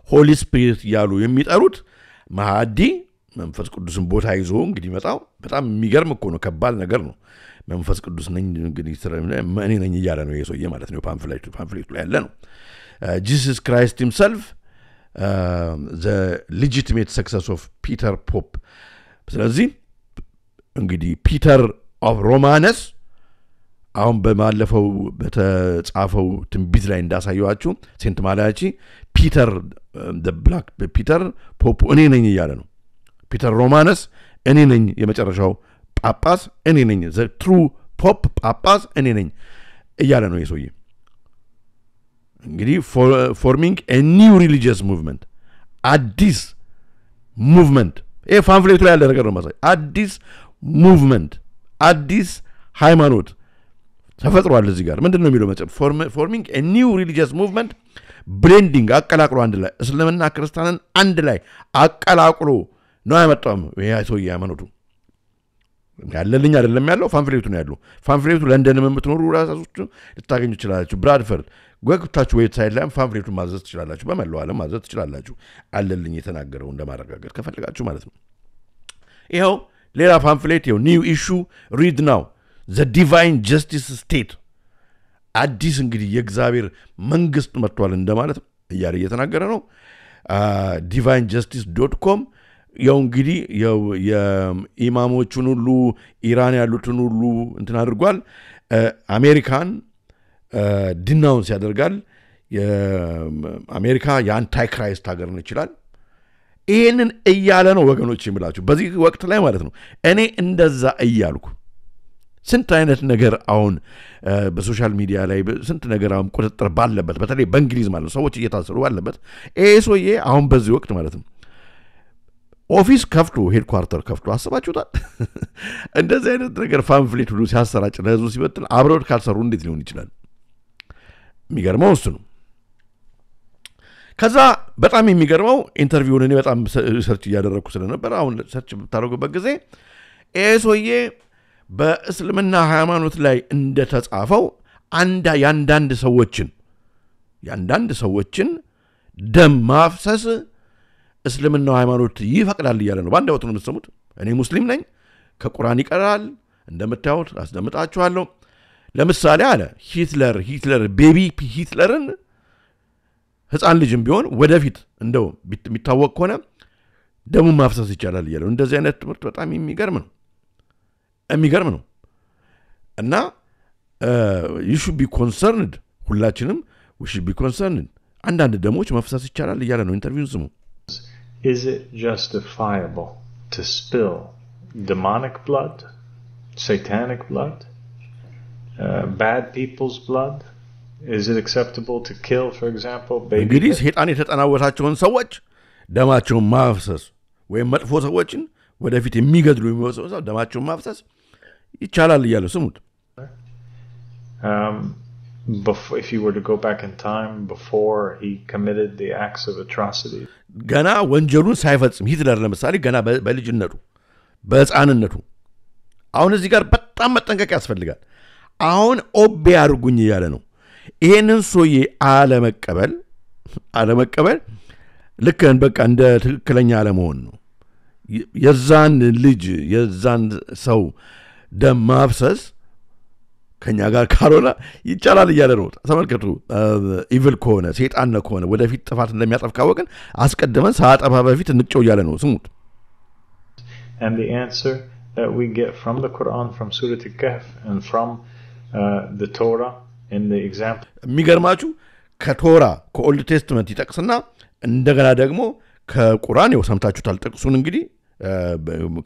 ሆሊ ስፒሪት ያሉ የሚጠሩት ማህዲ መንፈስ ቅዱስን ቦታ ይዞ እንግዲህ መጣው በጣም የሚገርም እኮ ነው ከባድ ነገር ነው መንፈስ ቅዱስ ነኝ እንግዲህ እኔ ነኝ እያለ ነው የሶዬ ማለት ነው ፓምፍሌቱ ላይ ያለ ነው Jesus Christ himself the legitimate success of Peter Pope ስለዚህ እንግዲህ ፒተር ኦፍ ሮማነስ አሁን በማለፈው በተጻፈው ትንቢት ላይ እንዳሳየዋችሁ ሴንት ማላቺ ፒተር the black ፒተር ፖፕ እኔ ነኝ እያለ ነው ፒተር ሮማነስ እኔ ነኝ የመጨረሻው ጳጳስ እኔ ነኝ the true pope ጳጳስ እኔ ነኝ እያለ ነው የሶዬ እንግዲህ forming a new religious movement አዲስ movement ፓምፍሌቱ ላይ ያለ ነገር ነው ማለት አዲስ movement አዲስ ሃይማኖት ተፈጥሯል እዚህ ጋር ምንድነው የሚለው መጨረሻ forming a new religious movement blending አቀላቅሎ አንድ ላይ እስልምና ክርስቲያንን አንድ ላይ አቀላቅሎ ነው ያመጣው የሶዬ ሃይማኖቱ ያለልኝ አይደለም ያለው ፓምፍሌቱ ነው ያለው ፓምፍሌቱ ለንደን የምትኖሩ ራሳችሁ ልታገኙ ይችላልችሁ ብራድፈርድ ወግታችሁ ዌብሳይት ላይ ፓምፍሌቱን ማዘዝ ትችላላችሁ በመላው ዓለም ማዘዝ ትችላላችሁ አለልኝ የተናገረው እንደማረጋገጥ ከፈለጋችሁ ማለት ነው ይሄው ሌላ ፓምፍሌት ይሄው ኒው ኢሹ ሪድ ናው the divine justice state አዲስ እንግዲህ የእግዚአብሔር መንግስት መጥቷል እንደማለት እያለ እየተናገረ ነው divinejustice.com ያው እንግዲህ ያው የኢማሞቹን ሁሉ ኢራን ያሉትን ሁሉ እንትን አድርጓል አሜሪካን ዲናውንስ ያደርጋል የአሜሪካ የአንታይ ክራይስት ሀገር ነው ይችላል ይሄንን እያለ ነው ወገኖች ይምላችሁ በዚህ ወቅት ላይ ማለት ነው እኔ እንደዛ እያልኩ ስንት አይነት ነገር አሁን በሶሻል ሚዲያ ላይ ስንት ነገር አሁን ቁጥጥር ባለበት በተለይ በእንግሊዝ ማለት ነው ሰዎች እየታሰሩ ባለበት ኤሶዬ አሁን በዚህ ወቅት ማለት ነው ኦፊስ ከፍቶ ሄድኳርተር ከፍቶ አስባችሁታል እንደዚህ አይነት ነገር ፓምፍሌት ሁሉ ሲያሰራጭ ለህዝቡ ሲበትል አብረው ካልሰሩ እንዴት ሊሆን ይችላል የሚገርመው እሱ ነው ከዛ በጣም የሚገርመው ኢንተርቪውን እኔ በጣም ሪሰርች እያደረኩ ስለነበር አሁን ሪሰርች ብታደርጉበት ጊዜ ኤሶዬ በእስልምና ሃይማኖት ላይ እንደተጻፈው ያንዳንድ ሰዎችን ደም ማፍሰስ እስልምናው ሃይማኖት ይፈቅዳል እያለ ነው ባንዳው ነው የምትሰሙት እኔ ሙስሊም ነኝ ከቁርአን ይቀራል እንደምታዩት አስደምጣችኋለሁ ለምሳሌ አለ ሂትለር ቤቢ ሂትለርን ህፃን ልጅም ቢሆን ወደፊት እንደው የሚታወቅ ሆነ ደሙ ማፍሰስ ይቻላል እያለ ነው እንደዚህ አይነት ትምህርት በጣም የሚገርም ነው እና you should be concerned ሁላችንም we should be concerned አንዳንድ ደሞች መፍሰስ ይቻላል እያለ ነው ኢንተርቪውን ስሙ Is it justifiable to spill demonic blood, satanic blood, bad people's blood? Is it acceptable to kill, for example, baby? እንግዲህ ሰይጣን የተጠናወታቸውን ሰዎች ደማቸውን ማፍሰስ ወይም መጥፎ ሰዎችን ወደፊት የሚገድሉ የሚወሰው ደማቸውን ማፍሰስ ይቻላል እያለ ስሙት if you were to go back in time before he committed the acts of atrocity ገና ወንጀሉን ሳይፈጽም ሂትለር ለምሳሌ ገና በልጅነቱ በህፃንነቱ አሁን እዚህ ጋር በጣም መጠንቀቅ ያስፈልጋል አሁን ኦቤ አድርጉኝ እያለ ነው ይሄንን ሶዬ አለመቀበል ልክ በቃ እንደ ትክክለኛ አለመሆን ነው የዛን ልጅ የዛን ሰው ደም ማፍሰስ ከኛ ጋር ካሮላ ይቻላል እያለ ነው ተመልከቱ ኢቪል ከሆነ ሰይጣን ከሆነ ወደፊት ጥፋት እንደሚያጠፍ ካወቅን አስቀድመን ሳጠፋ በፊት እንጨው እያለ ነው ስሙት and the answer that we get from the Quran from Surah Al-Kahf and from the Torah in the example የሚገርማችሁ ከቶራ ከኦልድ ቴስተመንት ይጠቅስና እንደገና ደግሞ ከቁርአን ነው ሰምታችሁታል ጥቅሱን እንግዲህ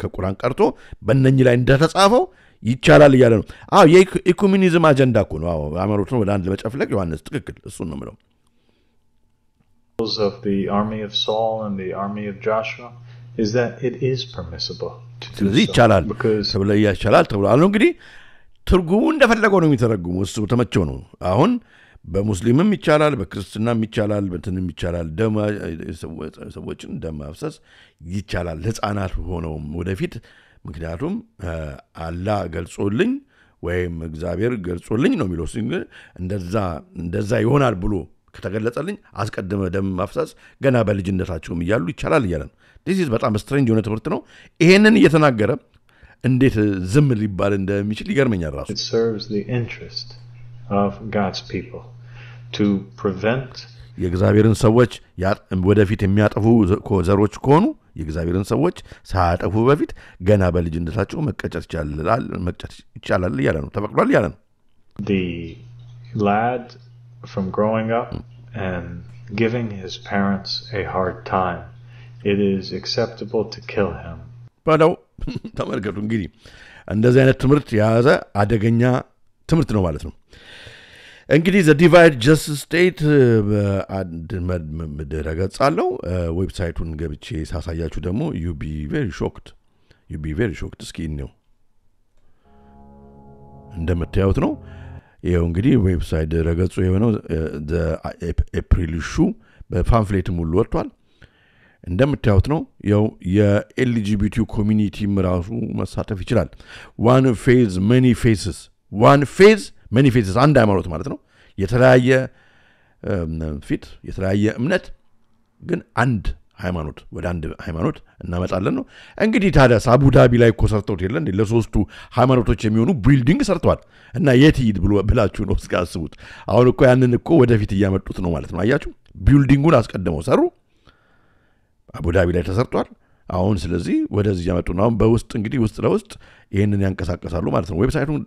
ከቁርአን ቀርቶ በእነኚህ ላይ እንደተጻፈው ይቻላል እያለ ነው የኢኩሜኒዝም አጀንዳ እኮ ነው አማሮቱን ወደ አንድ ለመጨፍለቅ ዮሐንስ ትክክል እሱን ነው ማለት of the army of Saul and the army of Joshua is that it is permissible to do ይቻላል ተብሎ ይቻላል ተብሎ አሁን እንግዲህ ትርጉሙ እንደፈለገው ነው የሚተረጉሙ እሱ ተመቸው ነው አሁን በሙስሊምም ይቻላል በክርስትናም ይቻላል በእንትንም ይቻላል ደም ሰዎችን ደም ማፍሰስ ይቻላል ህፃናት ሆነው ወደፊት ምክንያቱም አላህ ገልጾልኝ ወይም እግዚአብሔር ገልጾልኝ ነው የሚለው እንደዛ ይሆናል ብሎ ከተገለጸልኝ አስቀድመ ደም ማፍሰስ ገና በልጅነታቸውም ይያሉ ይቻላል ይያለን this is በጣም ስትሬንጅ የሆነ ትምህርት ነው ይሄንን እየተናገረ እንዴት ዝም ሊባል እንደሚችል ይገርመኛል ራሱ it serves the interest of God's people to prevent የእግዚአብሔርን ሰዎች ወደፊት የሚያጠፉ ዘሮች ከሆኑ የእግዚአብሔርን ሰዎች ሳያጠፉ በፊት ገና በልጅነታቸው መቀጨት ይቻላል ይያለ ነው ተፈቅዷል ይያለ ነው the lad from growing up and giving his parents a hard time it is acceptable to kill him ባለው ተመልከቱ እንግዲህ እንደዚህ አይነት ትምህርት ያዘ አደገኛ ትምህርት ነው ማለት ነው እንግዲህ the divide justice state ድረገጽ አለው ዌብሳይቱን ገብቼ ሳሳያችሁ ደግሞ you be very shocked እስኪ ነው እንደምታዩት ነው ይሄው እንግዲህ ዌብሳይት ድረገጹ የሆነው ኤፕሪል ሹ በፓምፍሌትም ሁሉ ወጥቷል እንደምታዩት ነው ያው የኤልጂቢቲ ኮሚኒቲም ራሱ መሳተፍ ይችላል one phase many faces አንድ ሃይማኖት ማለት ነው የተለያየ ፊት የተለያየ እምነት ግን አንድ ሃይማኖት ወደ አንድ ሃይማኖት እናመጣለን ነው እንግዲህ ታዲያ አቡዳቢ ላይ እኮ ሰርተውት የለ እንዴ ለሶስቱ ሃይማኖቶች የሚሆኑ ቢልዲንግ ሰርተዋል እና የት ይድ ብላችሁ ነው እስካስቡት አሁን እኮ ያንን እኮ ወደፊት ያመጡት ነው ማለት ነው አያችሁ ቢልዲንጉን አስቀድመው ሰሩ አቡዳቢ ላይ ተሰርቷል አሁን ስለዚህ ወደዚህ ያመጡ ነው በውስጥ እንግዲህ ውስጥ ለውስጥ ይሄንን ያንቀሳቀሳሉ ማለት ነው ዌብሳይቱን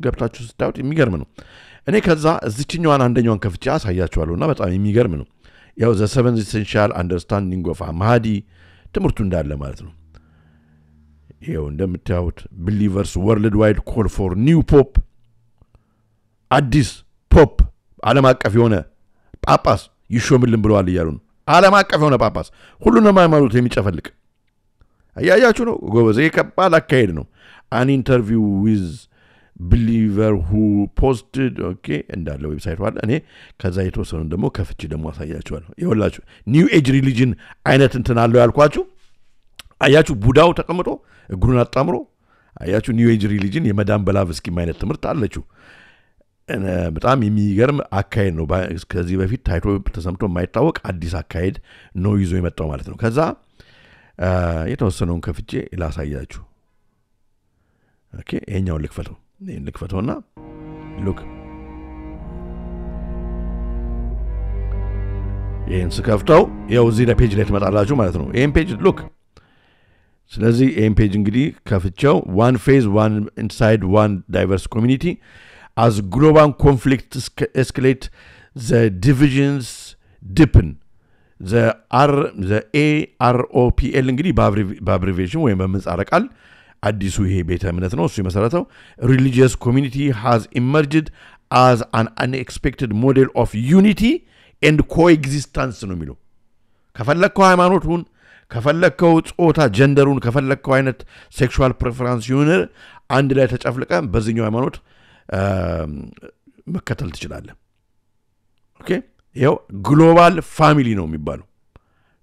ገብታችሁ ስታዩት የሚገርም ነው እኔ ከዛ እዚህኛዋን አንደኛዋን ከፍቼ አሳያችኋለሁና በጣም የሚገርም ነው ያው the seventh essential understanding of Ahmadi ትምህርቱ እንዳለ ማለት ነው ይሄው እንደምታዩት believers worldwide call for new pope አዲስ ፖፕ ዓለም አቀፍ የሆነ ጳጳስ ይሾምልን ብለዋል ይያሉ ነው ዓለም አቀፍ የሆነ ጳጳስ ሁሉንም ሃይማኖት የሚጨፈልቅ አያያችሁ ነው ጎበዜ ከባድ አካሄድ ነው an interview with believer who posted okay እንዳለ ዌብሳይቱ አለ እኔ ከዛ የተወሰኑ ደግሞ ከፍቼ ደግሞ አሳያችኋለሁ ይኸውላችሁ ኒው ኤጅ ሪሊጅን አይነት እንትን አለው ያልኳችሁ አያችሁ ቡዳው ተቀምጦ እግሩን አጣምሮ አያችሁ ኒው ኤጅ ሪሊጅን የመዳም በላቭስኪ አይነት ትምህርት አለችው በጣም የሚገርም አካሄድ ነው ከዚህ በፊት ታይቶ ተሰምቶ የማይታወቅ አዲስ አካሄድ ነው ይዞ የመጣው ማለት ነው ከዛ የተወሰነውን ከፍቼ ላሳያችሁ ኦኬ ይሄኛው ልክፈተውና ሉክ ይሄን ስከፍተው ያው እዚህ ላይ ፔጅ ላይ ተመጣላችሁ ማለት ነው ይሄን ፔጅ ሉክ ስለዚህ ይሄን ፔጅ እንግዲህ ከፍቼው one phase one inside one diverse community as global conflict escalate the divisions deepen the AROPL እንግዲህ በአብሪቬሽን ወይም በምህጻረ ቃል አዲሱ ይሄ ቤተ እምነት ነው እሱ የመሰረተው religious community has emerged as an unexpected model of unity and coexistence ነው የሚለው ከፈለከው ሃይማኖቱን ከፈለከው ጾታ ጀንደሩን ከፈለከው አይነት ሴክሹዋል ፕሬፈረንስ ይሁን አንድ ላይ ተጨፍልቀ በዚህኛው ሃይማኖት መከተል ትችላለህ ኦኬ ይሄው ግሎባል ፋሚሊ ነው የሚባለው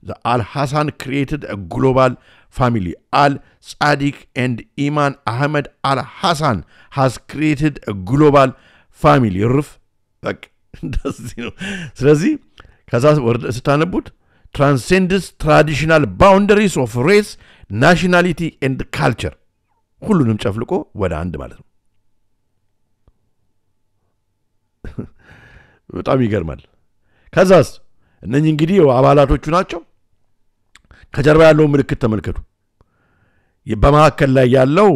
The Al-Hassan created a global family. Al-Sadiq and Iman Ahmed Al-Hassan has created a global family. Ruf, like, ስለዚህ ከዛ ወርደ ስታነቡት transcends traditional boundaries of race, nationality and culture. ሁሉንም ጨፍልቆ ወደ አንድ ማለት ነው። በጣም ይገርማል። ከዛስ እነኚህ እንግዲህ አባላቶቹ ናቸው። ከጀርባ ያለው ምልክት ተመልከቱ። በማከል ላይ ያለው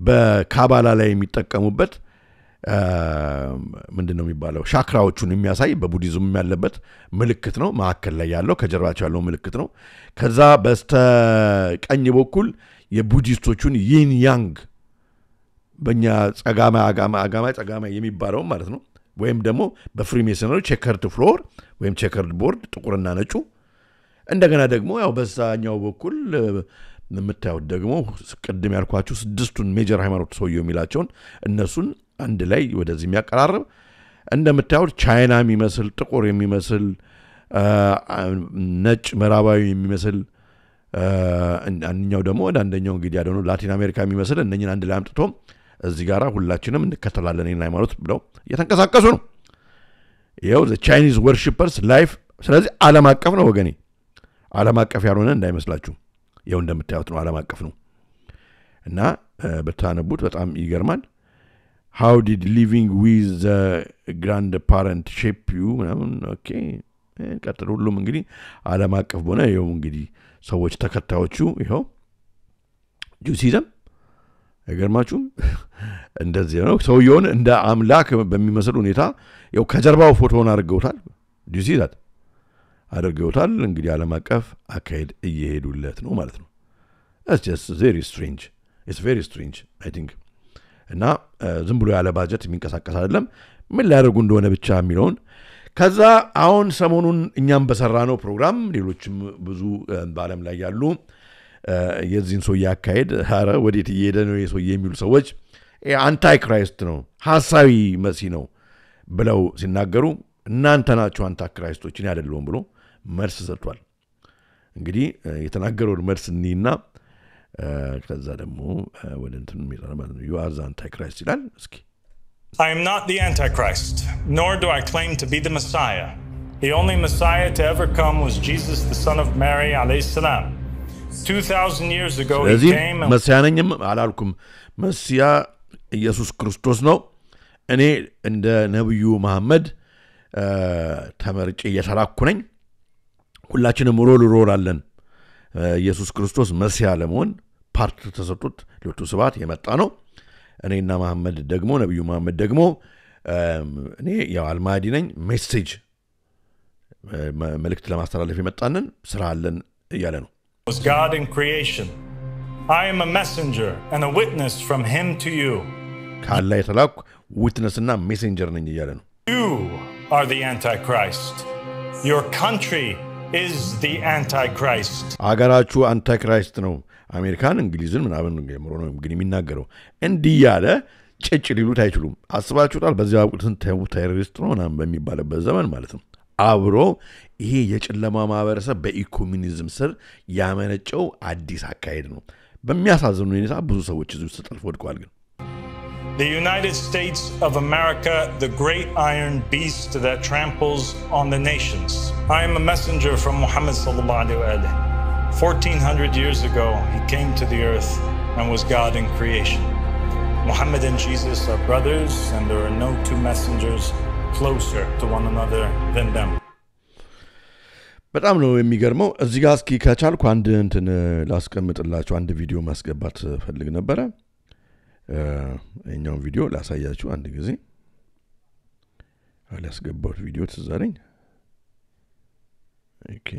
በካባላ ላይ የሚጠቀሙበት ምንድነው የሚባለው ሻክራዎቹን የሚያሳይ በቡዲዝም ያለበት ምልክት ነው። ማከል ላይ ያለው ከጀርባቸው ያለው ምልክት ነው። ከዛ በስተቀኝ በኩል የቡዲስቶቹን ይን ያንግ በእኛ ጸጋማ የሚባለው ማለት ነው። ወይም ደግሞ በፍሪሜሰኖች ቼከርድ ፍሎር ወይም ቼከርድ ቦርድ ጥቁርና ነጩ እንደገና ደግሞ ያው በዛኛው በኩል የምታዩት ደግሞ ቅድም ያልኳችሁ ስድስቱን ሜጀር ሃይማኖት ሰውየው የሚላቸውን እነሱን አንድ ላይ ወደዚህ የሚያቀራርብ እንደምታዩት ቻይና የሚመስል ጥቁር የሚመስል ነጭ ምዕራባዊ የሚመስል አንኛው ደግሞ ወደ አንደኛው እንግዲህ ያደኑ ላቲን አሜሪካ የሚመስል እነኝን አንድ ላይ አምጥቶ እዚህ ጋራ ሁላችንም እንከተላለን ይሄን ሃይማኖት ብለው እየተንቀሳቀሱ ነው። ይሄው the Chinese worshippers life ስለዚህ ዓለም አቀፍ ነው ወገኔ። ዓለም አቀፍ ያልሆነ እንዳይመስላችሁ። ይሄው እንደምታዩት ነው ዓለም አቀፍ ነው። እና በታነቡት በጣም ይገርማል። How did living with the grandparent shape you? Okay. ቀጥሎ ሁሉም እንግዲህ ዓለም አቀፍ ሆነ። ይሄው እንግዲህ ሰዎች ተከታዮቹ ይሄው ጁሲዘም አይገርማችሁም? እንደዚህ ነው። ሰውየውን እንደ አምላክ በሚመስል ሁኔታ ያው ከጀርባው ፎቶውን አድርገውታል። ጁሲዛት አድርገውታል። እንግዲህ ዓለም አቀፍ አካሄድ እየሄዱለት ነው ማለት ነው። That's just very strange. It's very strange, I think. እና ዝም ብሎ ያለ ባጀት የሚንቀሳቀስ አይደለም። ምን ሊያደርጉ እንደሆነ ብቻ የሚለውን ከዛ አሁን ሰሞኑን እኛም በሰራነው ፕሮግራም ሌሎችም ብዙ በዓለም ላይ ያሉ የዚህን ሰው ያካሄድ ሐረ ወዴት እየሄደ ነው የሰው የሚሉ ሰዎች አንታይ ክራይስት ነው ሐሳዊ መሲህ ነው ብለው ሲናገሩ እናንተ ናችሁ አንታይ ክራይስቶችን አይደለም ብሎ መልስ ሰጥቷል። እንግዲህ የተናገረው መልስ እንይና ከዛ ደግሞ ወደ እንትን የሚጠራ ማለት ነው you are the antichrist ይላል። እስኪ I am not the Antichrist, nor do I claim to be the Messiah. The only Messiah to ever come was Jesus, the son of Mary, alayhi salam. 2,000 years ago he came and... መሲያነኝም አላልኩም። መሲያ ኢየሱስ ክርስቶስ ነው። እኔ እንደ ነብዩ መሐመድ ተመርጬ እየተላኩ ነኝ። ሁላችንም ሮል አለን። ኢየሱስ ክርስቶስ መሲያ ለመሆን ፓርት ተሰጥቶት ለቱ ስባት የመጣ ነው። እኔና መሐመድ ደግሞ ነብዩ መሐመድ ደግሞ እኔ ያው አልማዲ ነኝ። ሜሴጅ መልእክት ለማስተላለፍ የመጣንን ስራ አለን እያለ ነው። Was God in creation. I am a messenger and a witness from him to you. ካላ የተላኩ ዊትነስና ሜሴንጀር ነኝ እያለ ነው። You are the Antichrist. Your country is the Antichrist. አገራችሁ አንታይክራይስት ነው። አሜሪካን እንግሊዝን ምናምን ነው እንግዲህ የሚናገረው እንዲህ ያለ ጭጭ ሊሉት አይችሉም። አስባችሁታል? በዚያ ወቅትን ቴሮሪስት ነው ምናምን በሚባልበት ዘመን ማለት ነው። አብሮ ይሄ የጨለማ ማህበረሰብ በኢኮሙኒዝም ስር ያመነጨው አዲስ አካሄድ ነው። በሚያሳዝኑ ሁኔታ ብዙ ሰዎች እዚህ ውስጥ ተጠልፈው ወድቀዋል። ግን The United States of America, the great iron beast that tramples on the nations. I am a messenger from Muhammad sallallahu alaihi wasallam. 1400 years ago, he came to the earth and was God in creation. Muhammad and Jesus are brothers, and there are no two messengers closer to one another than them. በጣም ነው የሚገርመው። እዚህ ጋር እስኪ ከቻልኩ አንድ እንትን ላስቀምጥላችሁ አንድ ቪዲዮ ማስገባት ፈልግ ነበር። እኛው ቪዲዮ ላሳያችሁ አንድ ጊዜ አላስገባሁት ቪዲዮ ተዛረኝ። ኦኬ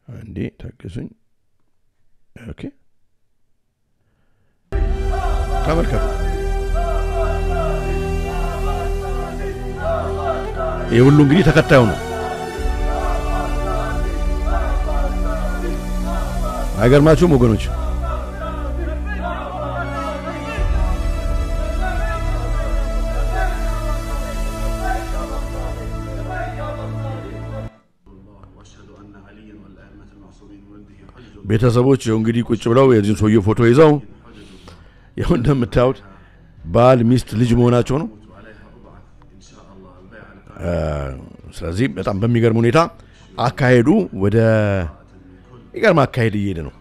አንዴ ታገሱኝ። ኦኬ ተመልከቱ። ይሄ ሁሉ እንግዲህ ተከታዩ ነው። አይገርማችሁም ወገኖች? ቤተሰቦች እንግዲህ ቁጭ ብለው የዚህን ሰውዬ ፎቶ ይዘው ያው እንደምታዩት ባል ሚስት ልጅ መሆናቸው ነው። ስለዚህ በጣም በሚገርም ሁኔታ አካሄዱ ወደ ይገርም አካሄድ እየሄደ ነው።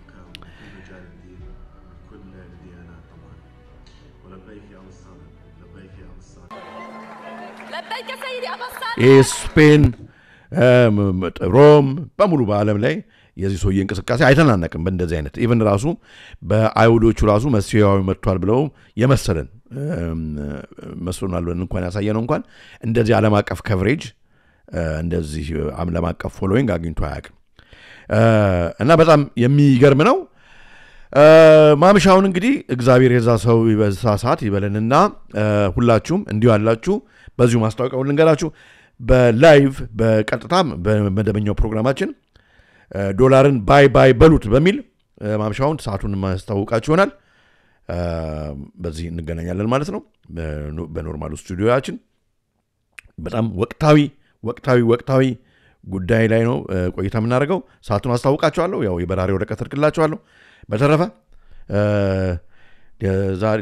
ስፔን ሮም በሙሉ በዓለም ላይ የዚህ ሰውዬ እንቅስቃሴ አይተናነቅም። በእንደዚህ አይነት ኢቨን ራሱ በአይሁዶቹ ራሱ መሲያዊ መጥቷል ብለው የመሰለን መስሎናል ብለን እንኳን ያሳየነው እንኳን እንደዚህ ዓለም አቀፍ ከቨሬጅ እንደዚህ ዓለም አቀፍ ፎሎዊንግ አግኝቶ አያውቅም። እና በጣም የሚገርም ነው። ማምሻውን እንግዲህ እግዚአብሔር የዛ ሰው በዛ ሰዓት ይበለንና ሁላችሁም እንዲሁ አላችሁ በዚሁ ማስታወቂያውን ልንገራችሁ በላይቭ በቀጥታም በመደበኛው ፕሮግራማችን ዶላርን ባይ በሉት በሚል ማምሻውን ሰዓቱን ማስታወቃችሁ ይሆናል። በዚህ እንገናኛለን ማለት ነው በኖርማሉ ስቱዲዮያችን። በጣም ወቅታዊ ጉዳይ ላይ ነው ቆይታ የምናደርገው። ሰዓቱን አስታውቃችኋለሁ። ያው የበራሪ ወረቀት እልክላችኋለሁ። በተረፈ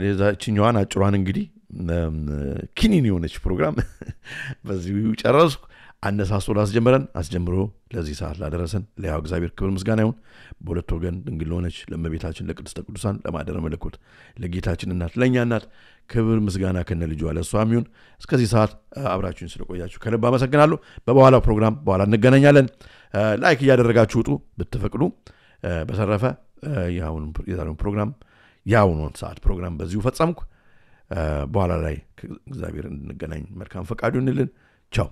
የዛችኛዋን አጭሯን እንግዲህ ኪኒን የሆነች ፕሮግራም በዚሁ ጨረስኩ። አነሳስቶ አስጀምሮ ለዚህ ሰዓት ላደረሰን ለያው እግዚአብሔር ክብር ምስጋና ይሁን። በሁለት ወገን ድንግል ለሆነች ለእመቤታችን ለቅድስተ ቅዱሳን ለማደረ መለኮት ለጌታችን እናት ለእኛ እናት ክብር ምስጋና ከነ ልጇ ለእሷም ይሁን። እስከዚህ ሰዓት አብራችሁን ስለቆያችሁ ከልብ አመሰግናለሁ። በኋላው ፕሮግራም በኋላ እንገናኛለን። ላይክ እያደረጋችሁ ውጡ ብትፈቅዱ። በተረፈ የዛሬውን ፕሮግራም ያውኑን ሰዓት ፕሮግራም በዚሁ ፈጸምኩ። በኋላ ላይ እግዚአብሔር እንገናኝ መልካም ፈቃዱ እንልን። ቻው።